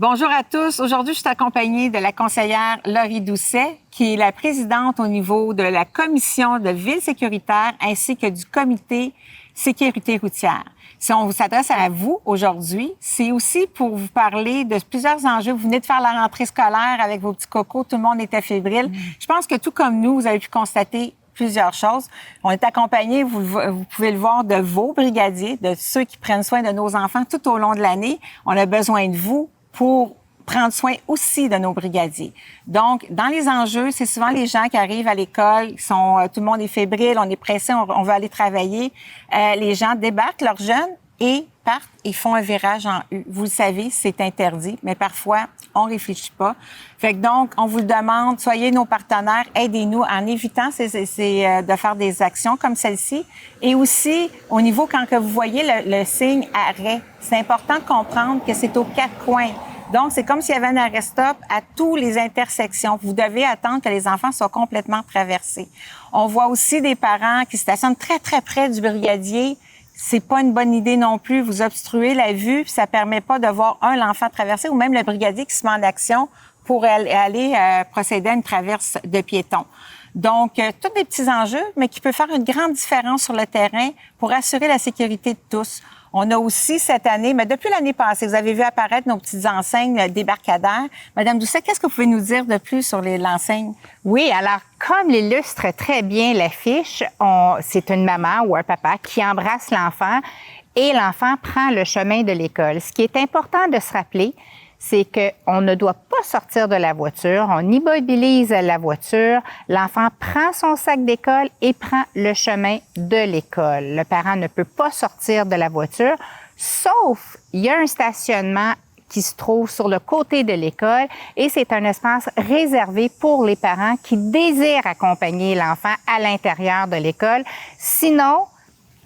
Bonjour à tous. Aujourd'hui, je suis accompagnée de la conseillère Laurie Doucet, qui est la présidente au niveau de la commission de ville sécuritaire ainsi que du comité sécurité routière. Si on s'adresse à vous aujourd'hui, c'est aussi pour vous parler de plusieurs enjeux. Vous venez de faire la rentrée scolaire avec vos petits cocos, tout le monde était fébrile. Je pense que tout comme nous, vous avez pu constater plusieurs choses. On est accompagné, vous pouvez le voir, de vos brigadiers, de ceux qui prennent soin de nos enfants tout au long de l'année. On a besoin de vous pour prendre soin aussi de nos brigadiers. Donc, dans les enjeux, c'est souvent les gens qui arrivent à l'école, tout le monde est fébrile, on est pressé, on veut aller travailler. Les gens débarquent leurs jeunes et partent et font un virage en U. Vous le savez, c'est interdit, mais parfois, on réfléchit pas. Fait que donc, on vous le demande, soyez nos partenaires, aidez-nous en évitant de faire des actions comme celle-ci. Et aussi, au niveau, quand que vous voyez le signe arrêt, c'est important de comprendre que c'est aux quatre coins. Donc, c'est comme s'il y avait un arrêt-stop à toutes les intersections. Vous devez attendre que les enfants soient complètement traversés. On voit aussi des parents qui stationnent très, très près du brigadier. C'est pas une bonne idée non plus. Vous obstruez la vue, puis ça permet pas de voir l'enfant traverser ou même le brigadier qui se met en action pour aller procéder à une traverse de piétons. Donc, tous des petits enjeux, mais qui peuvent faire une grande différence sur le terrain pour assurer la sécurité de tous. On a aussi cette année, mais depuis l'année passée, vous avez vu apparaître nos petites enseignes débarcadères. Madame Doucet, qu'est-ce que vous pouvez nous dire de plus sur l'enseigne? Oui, alors comme l'illustre très bien l'affiche, c'est une maman ou un papa qui embrasse l'enfant et l'enfant prend le chemin de l'école. Ce qui est important de se rappeler, c'est qu'on ne doit pas sortir de la voiture, on immobilise la voiture, l'enfant prend son sac d'école et prend le chemin de l'école. Le parent ne peut pas sortir de la voiture, sauf il y a un stationnement qui se trouve sur le côté de l'école et c'est un espace réservé pour les parents qui désirent accompagner l'enfant à l'intérieur de l'école. Sinon,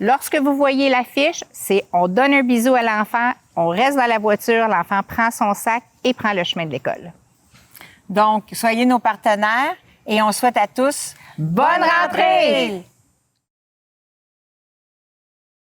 lorsque vous voyez l'affiche, c'est on donne un bisou à l'enfant, on reste dans la voiture, l'enfant prend son sac et prend le chemin de l'école. Donc, soyez nos partenaires et on souhaite à tous bonne rentrée!